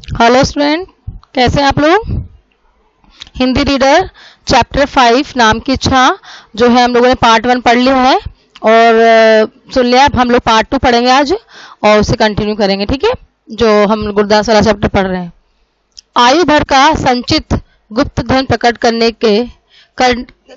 Hello student, कैसे हैं आप लोग। हिंदी रीडर चैप्टर 5 नाम की इच्छा जो है हम लोगों ने पार्ट 1 पढ़ लिया है और सुन लिया। अब हम लोग पार्ट 2 पढ़ेंगे आज और उसे कंटिन्यू करेंगे, ठीक है। जो हम गुरदास वाला चैप्टर पढ़ रहे हैं। आयु भर का संचित गुप्त धन प्रकट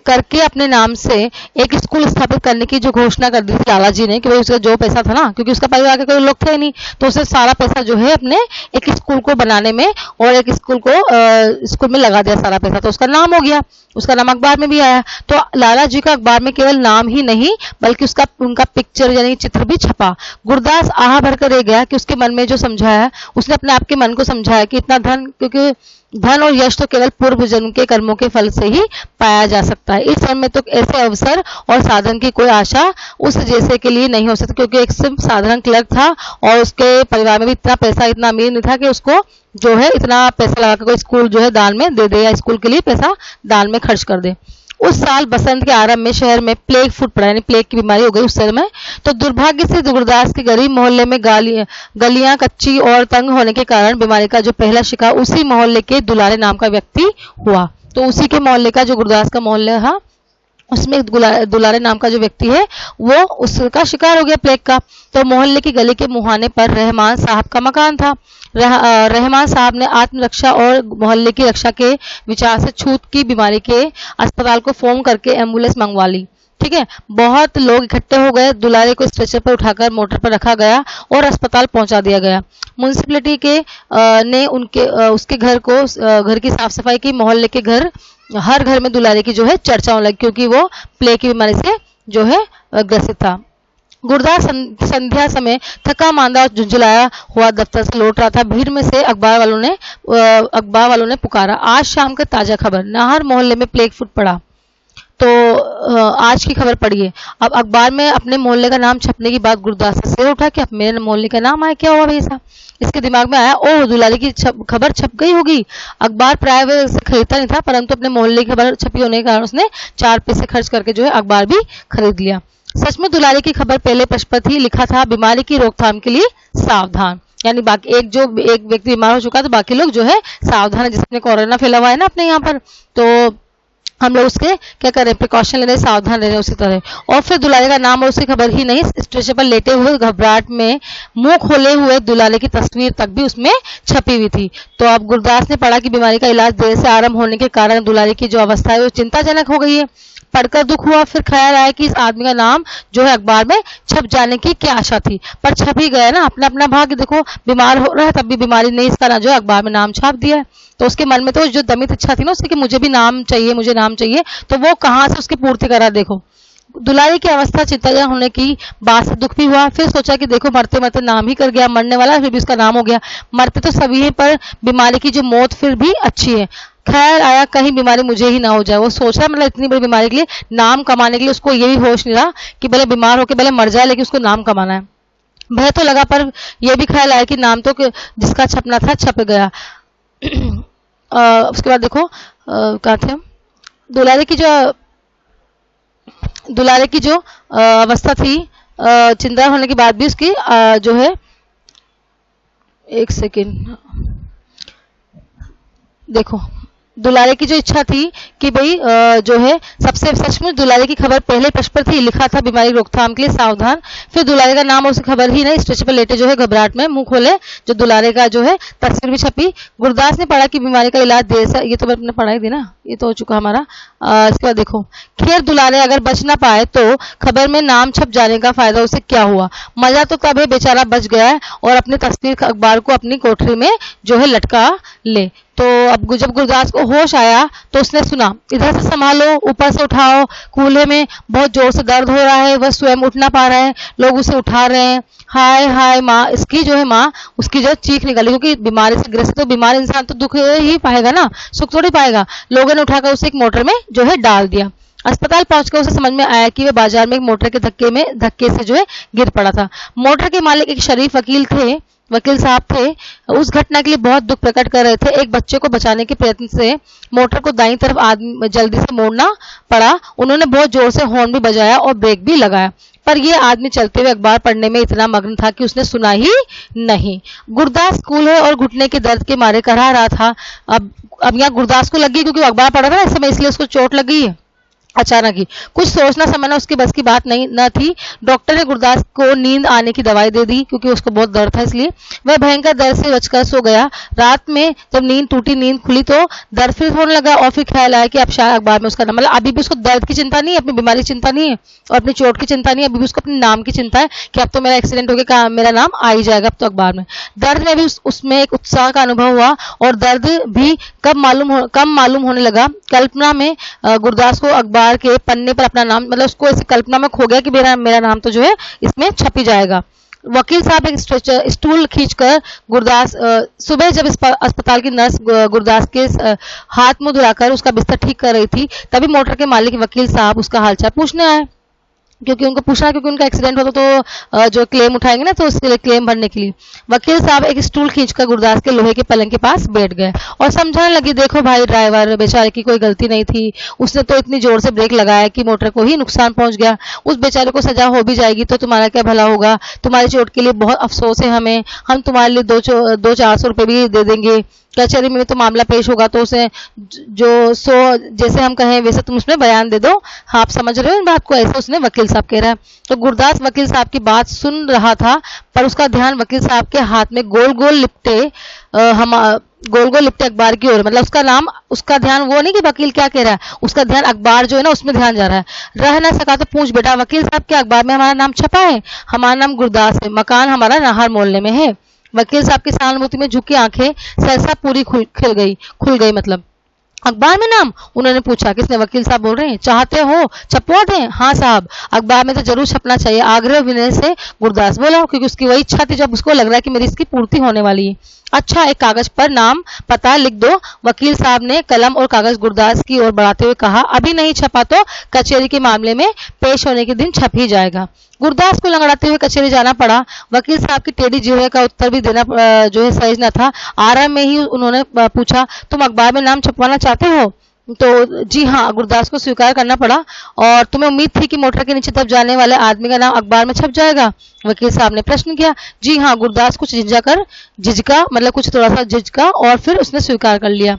करके अपने नाम से एक स्कूल स्थापित करने की जो घोषणा कर दी थी लाला जी ने कि भाई उसका जो पैसा था ना, क्योंकि उसका परिवार के कोई लोग थे नहीं, तो उसे सारा पैसा जो है अपने एक स्कूल को बनाने में और एक स्कूल में लगा दिया सारा पैसा। तो उसका नाम हो गया, उसका नाम अखबार में भी आया। तो लाला जी का अखबार में केवल नाम ही नहीं बल्कि उनका पिक्चर यानी चित्र भी छपा। गुरदास आह भरकर रह गया कि उसके मन में जो समझाया, उसने अपने आप के मन को समझाया कि इतना धन, क्योंकि धन और यश तो केवल पूर्व जन्म के कर्मों के फल से ही पाया जा सकता है। इस समय में तो ऐसे अवसर और साधन की कोई आशा उस जैसे के लिए नहीं हो सकती, क्योंकि एक सिर्फ साधारण क्लर्क था और उसके परिवार में भी इतना पैसा, इतना अमीर नहीं था कि उसको जो है इतना पैसा लगा कर कोई स्कूल जो है दान में दे दे या स्कूल के लिए पैसा दान में खर्च कर दे। उस साल बसंत के आरंभ में शहर में प्लेग फूट पड़ा, यानी प्लेग की बीमारी हो गई उस समय। तो दुर्भाग्य से गुरदास के गरीब मोहल्ले में गलियां कच्ची और तंग होने के कारण बीमारी का जो पहला शिकार उसी मोहल्ले के दुलारे नाम का व्यक्ति हुआ। तो उसी के मोहल्ले का जो गुरदास का मोहल्ला था उसमें दुलारे नाम का जो व्यक्ति है वो उसका शिकार हो गया प्लेग का। तो मोहल्ले की गली के मुहाने पर रहमान साहब का मकान था। रहमान साहब ने आत्मरक्षा और मोहल्ले की रक्षा के विचार से छूत की बीमारी के अस्पताल को फोन करके एम्बुलेंस मंगवा ली, ठीक है। बहुत लोग इकट्ठे हो गए। दुलारे को स्ट्रेचर पर उठाकर मोटर पर रखा गया और अस्पताल पहुंचा दिया गया। म्युनिसिपैलिटी के ने उसके घर की साफ सफाई की। मोहल्ले के हर घर में दुलारे की जो है चर्चा होने लगी, क्योंकि वो प्लेग की बीमारी से जो है ग्रसित था। गुरदास संध्या समय थका मांदा और झुंझुलाया हुआ दफ्तर से लौट रहा था। भीड़ में से अखबार वालों ने पुकारा, आज शाम का ताजा खबर, नाहर मोहल्ले में प्लेग फुट पड़ा। तो आज की खबर पढ़िए। अब अखबार में अपने मोहल्ले का नाम छपने की बात गुरदास से सिर उठा कि अब मेरे मोहल्ले का नाम आया, क्या हुआ भाई साहब। इसके दिमाग में आया, ओह दुलारी की खबर छप गई होगी। अखबार प्राय वह से खरीदता नहीं था, परंतु अपने मोहल्ले की खबर छपी होने के कारण उसने 4 पैसे खर्च करके जो है अखबार भी खरीद लिया। सच में दुलारी की खबर पहले पृष्ठ पर ही लिखा था, बीमारी की रोकथाम के लिए सावधान। यानी बाकी एक व्यक्ति बीमार हो चुका तो बाकी लोग जो है सावधान है, जिसमें कोरोना फैला हुआ है ना अपने यहाँ पर, तो हम लोग उसके क्या करें, प्रिकॉशन ले रहे, सावधान ले रहे उसी तरह। और फिर दुलारे का नाम और उसकी खबर ही नहीं, स्ट्रेचर पर लेटे हुए घबराहट में मुंह खोले हुए दुलारे की तस्वीर तक भी उसमें छपी हुई थी। तो अब गुरदास ने पढ़ा कि बीमारी का इलाज देर से आरंभ होने के कारण दुलारे की जो अवस्था है वो चिंताजनक हो गई है। पढ़कर दुख हुआ, फिर ख्याल आया कि इस आदमी का नाम जो है अखबार में छप जाने की क्या आशा थी, पर छप ही गया ना, अपना अपना भाग्य। देखो बीमार हो रहा है तब भी बीमारी नहीं, इसका ना जो है अखबार में नाम छाप दिया है। तो उसके मन में तो जो दमित इच्छा थी ना उसकी कि मुझे भी नाम चाहिए, मुझे नाम चाहिए, तो वो कहाँ से उसकी पूर्ति करा। देखो दुलारी की अवस्था चिंताजनक होने की बात से दुख भी हुआ। फिर सोचा कि देखो मरते मरते नाम ही कर गया, मरने वाला फिर भी उसका नाम हो गया, मरते तो सभी हैं पर बीमारी की जो मौत फिर भी अच्छी है। ख्याल आया कहीं बीमारी मुझे ही ना हो जाए। वो सोच रहा मतलब इतनी बड़ी बीमारी के लिए, नाम कमाने के लिए उसको ये भी होश नहीं रहा कि भले बीमार होकर भले मर जाए लेकिन उसको नाम कमाना है। भय तो लगा पर यह भी ख्याल आया कि नाम तो जिसका छपना था छप गया। उसके बाद देखो कहाँ थे हम, दुलारे की जो अवस्था थी, चिंता होने के बाद भी उसकी जो है, एक सेकेंड देखो, दुलारे की जो इच्छा थी कि भाई जो है सबसे सचमुच दुलारे की खबर पहले पृष्ठ पर थी, लिखा था बीमारी रोकथाम के लिए सावधान। फिर दुलारे का नाम और उसकी खबर ही नहीं, स्ट्रेचर पर लेटे जो है घबराहट में मुंह खोले जो दुलारे का जो है तस्वीर भी छपी। गुरदास ने पढ़ा कि बीमारी का इलाज देर से, ये तो मैंने पढ़ाई दी ना, ये तो हो चुका हमारा। इसके बाद देखो, खैर दुलारे अगर बच ना पाए तो खबर में नाम छप जाने का फायदा उसे क्या हुआ। मजा तो तब है बेचारा बच गया है और अपने तस्वीर अखबार को अपनी कोठरी में जो है लटका ले। तो अब जब गुरदास को होश आया तो उसने सुना, इधर से संभालो, ऊपर से उठाओ, कूल्हे में बहुत जोर से दर्द हो रहा है, वह स्वयं उठ ना पा रहा है, लोग उसे उठा रहे हैं। हाय हाय माँ, इसकी जो है माँ उसकी जो चीख निकली, क्योंकि बीमारी से ग्रस्त तो बीमार इंसान तो दुख ही पाएगा ना, सुख थोड़ी पाएगा। लोगों ने उठाकर उसे एक मोटर में जो है डाल दिया। अस्पताल पहुंचकर उसे समझ में आया कि वह बाजार में एक मोटर के धक्के से जो है गिर पड़ा था। मोटर के मालिक एक शरीफ वकील थे, वकील साहब थे, उस घटना के लिए बहुत दुख प्रकट कर रहे थे। एक बच्चे को बचाने के प्रयत्न से मोटर को दाईं तरफ आदमी जल्दी से मोड़ना पड़ा। उन्होंने बहुत जोर से हॉर्न भी बजाया और ब्रेक भी लगाया, पर यह आदमी चलते हुए अखबार पढ़ने में इतना मग्न था कि उसने सुना ही नहीं। गुरदास स्कूल है और घुटने के दर्द के मारे करहा रहा था। अब यहाँ गुरदास को लगी क्योंकि वो अखबार पढ़ा था ना इस समय, इसलिए उसको चोट लगी है अचानक ही। कुछ सोचना समझना उसकी बस की बात नहीं न थी। डॉक्टर ने गुरदास को नींद आने की दवाई दे दी क्योंकि उसको बहुत दर्द था, इसलिए वह भयंकर दर्द से बचकर सो गया। रात में जब नींद टूटी, नींद खुली तो दर्द फिर होने लगा और फिर ख्याल आया कि अब शायद अखबार में उसका नाम, मतलब अभी भी उसको दर्द की चिंता नहीं है, अपनी बीमारी की चिंता नहीं है और अपनी चोट की चिंता नहीं है, अभी भी उसको अपने नाम की चिंता है कि अब तो मेरा एक्सीडेंट हो गया, मेरा नाम आ ही जाएगा अब तो अखबार में। दर्द में भी उसमें एक उत्साह का अनुभव हुआ और दर्द भी कम मालूम होने लगा। कल्पना में गुरदास को अखबार के पन्ने पर अपना नाम, मतलब उसको ऐसे कल्पना में खो गया कि मेरा नाम तो जो है इसमें छप ही जाएगा। वकील साहब एक स्टूल खींचकर गुरदास सुबह जब अस्पताल की नर्स गुरदास के हाथ मुंह धुलाकर उसका बिस्तर ठीक कर रही थी, तभी मोटर के मालिक वकील साहब उसका हालचाल पूछने आए, क्योंकि उनको पूछना, क्योंकि उनका एक्सीडेंट होता तो जो क्लेम उठाएंगे ना, तो उसके लिए क्लेम भरने के लिए वकील साहब एक स्टूल खींचकर गुरदास के लोहे के पलंग के पास बैठ गए और समझाने लगी, देखो भाई ड्राइवर, बेचारे की कोई गलती नहीं थी, उसने तो इतनी जोर से ब्रेक लगाया कि मोटर को ही नुकसान पहुंच गया। उस बेचारे को सजा हो भी जाएगी तो तुम्हारा क्या भला होगा। तुम्हारी चोट के लिए बहुत अफसोस है हमें, हम तुम्हारे लिए 200-400 रुपये भी दे देंगे। कचहरी में तो मामला पेश होगा तो उसे जो जैसे हम कहें वैसे तुम उसमें बयान दे दो। हाँ, आप समझ रहे हो इन बात को, ऐसे उसने वकील साहब कह रहा है। तो गुरदास वकील साहब की बात सुन रहा था, पर उसका ध्यान वकील साहब के हाथ में गोल गोल लिपटे अखबार की ओर, मतलब उसका ध्यान वो नहीं कि वकील क्या कह रहा है, उसका ध्यान अखबार जो है ना उसमें ध्यान जा रहा है। रह ना सका तो पूछ, बेटा वकील साहब के अखबार में हमारा नाम छपा है? हमारा नाम गुरदास है, मकान हमारा नाहर मोहल्ले में है। वकील साहब की सहानुभूति में झुकी आंखें सहसा पूरी खुल गई। मतलब अखबार में नाम? उन्होंने पूछा। किसने? वकील साहब बोल रहे हैं। चाहते हो छपवा दें? हाँ साहब, अखबार में तो जरूर छपना चाहिए, आग्रह विनय से गुरदास बोला, क्योंकि उसकी वही इच्छा थी, जब उसको लग रहा है कि मेरी इसकी पूर्ति होने वाली है। अच्छा, एक कागज पर नाम पता लिख दो। वकील साहब ने कलम और कागज गुरदास की ओर बढ़ाते हुए कहा, अभी नहीं छपा तो कचहरी के मामले में पेश होने के दिन छप ही जाएगा। गुरदास को लंगड़ाते हुए कचहरी जाना पड़ा। वकील साहब की टेढ़ी जिह्वा का उत्तर भी देना जो है सहज न था। आराम में ही उन्होंने पूछा, तुम अखबार में नाम छपवाना चाहते हो? तो जी हाँ, गुरदास को स्वीकार करना पड़ा। और तुम्हें उम्मीद थी कि मोटर के नीचे दब जाने वाले आदमी का नाम अखबार में छप जाएगा? वकील साहब ने प्रश्न किया। जी हाँ, गुरदास कुछ झिझका, मतलब कुछ थोड़ा सा झिझका और फिर उसने स्वीकार कर लिया।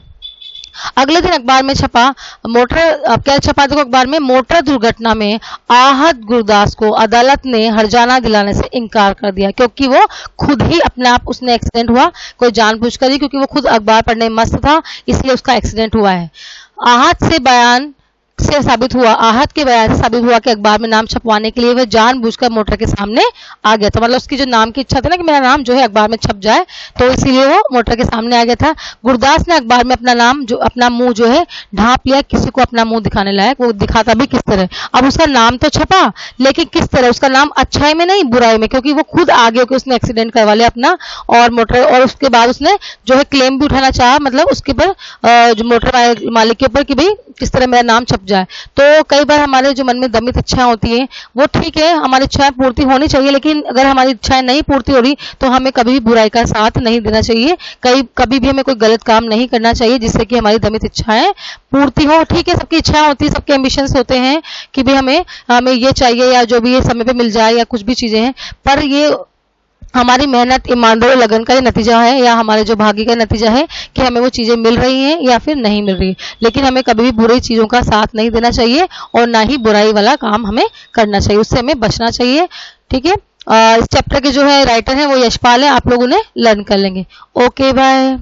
अगले दिन अखबार में छपा क्या छपा देखो अखबार में, मोटर दुर्घटना में आहत गुरदास को अदालत ने हर्जाना दिलाने से इनकार कर दिया, क्योंकि वो खुद ही अपने आप उसने एक्सीडेंट हुआ, कोई जानबूझकर ही, क्योंकि वो खुद अखबार पढ़ने में मस्त था, इसलिए उसका एक्सीडेंट हुआ है। आहत के बयान से साबित हुआ कि अखबार में नाम छपवाने के लिए वह जानबूझकर मोटर के सामने आ गया था। मतलब उसकी जो नाम की इच्छा थी ना कि मेरा नाम जो है अखबार में छप जाए, तो इसीलिए वो मोटर के सामने आ गया था। गुरदास ने अखबार में अपना मुंह जो है ढांप लिया, किसी को अपना मुंह दिखाने लायक। वो दिखाता भी किस तरह, अब उसका नाम तो छपा, लेकिन किस तरह उसका नाम अच्छाई में नहीं बुराई में, क्योंकि वो खुद आगे होकर उसने एक्सीडेंट करवा लिया अपना और मोटर, और उसके बाद उसने जो है क्लेम भी उठाना चाहा, मतलब उसके ऊपर जो मोटर मालिक के ऊपर कि भाई किस तरह मेरा नाम छप जाए। तो कई बार हमारे जो मन में दमित इच्छाएं होती हैं, वो ठीक है, हमारी इच्छाएं पूर्ति होनी चाहिए, लेकिन अगर हमारी इच्छाएं नहीं पूर्ति हो रही तो हमें कभी भी बुराई का साथ नहीं देना चाहिए। कभी भी हमें कोई गलत काम नहीं करना चाहिए जिससे कि हमारी दमित इच्छाएं पूर्ति हो। ठीक है, सबकी इच्छाएं होती है, सबके एम्बिशंस होते हैं कि भाई हमें ये चाहिए या जो भी ये समय पे मिल जाए या कुछ भी चीजें हैं, पर ये हमारी मेहनत, ईमानदारी, लगन का ही नतीजा है या हमारे जो भाग्य का नतीजा है कि हमें वो चीजें मिल रही हैं या फिर नहीं मिल रही। लेकिन हमें कभी भी बुरी चीजों का साथ नहीं देना चाहिए और ना ही बुराई वाला काम हमें करना चाहिए, उससे हमें बचना चाहिए। ठीक है, इस चैप्टर के जो है राइटर हैं वो यशपाल है, आप लोग उन्हें लर्न कर लेंगे। Okay, bye.